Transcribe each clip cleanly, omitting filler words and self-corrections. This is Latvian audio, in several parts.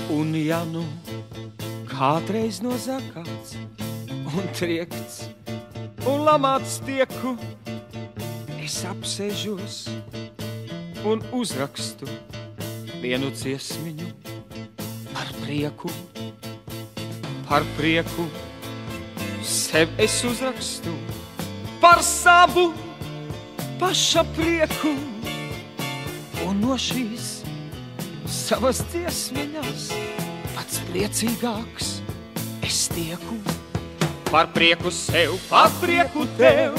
Un ja nu kādreiz no zakāts un triekts un lamāts tieku, es apsēžos un uzrakstu vienu dziesmiņu par prieku, sev es uzrakstu par savu paša prieku, un no šīs savas dziesmiņas pats priecīgāks es tieku. Par prieku sev, par prieku tev,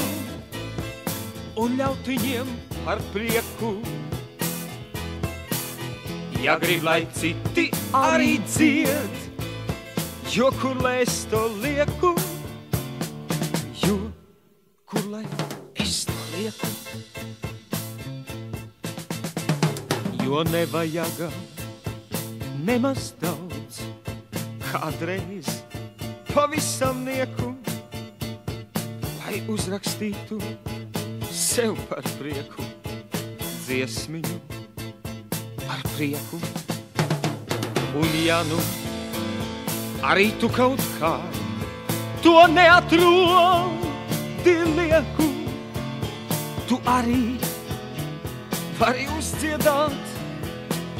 un ļautiņiem par prieku. Ja grib, lai citi arī dzied, jo kur lai es to lieku, jo kur lai es to lieku. Jo nevajaga nemaz daudz, kādreiz pavisam nieku, lai uzrakstītu sev par prieku dziesmiņu par prieku. Un ja nu arī tu kaut kā to neatrodi lieku, tu arī vari uzdziedāt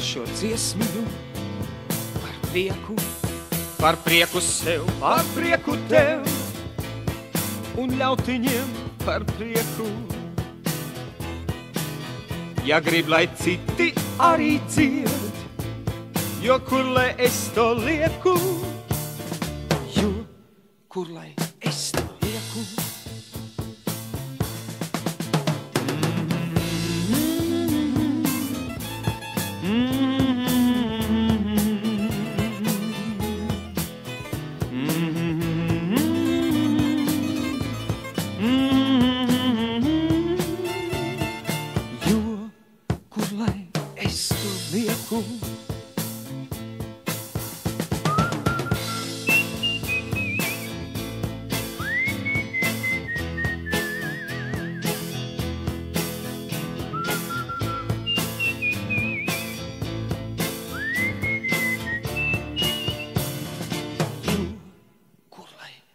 šo dziesmiņu par prieku sev, par prieku tev, un ļautiņiem par prieku. Ja grib, lai citi arī dzied, jo kur lai es to lieku, jo kur lai es to lieku.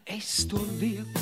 Es to lieku.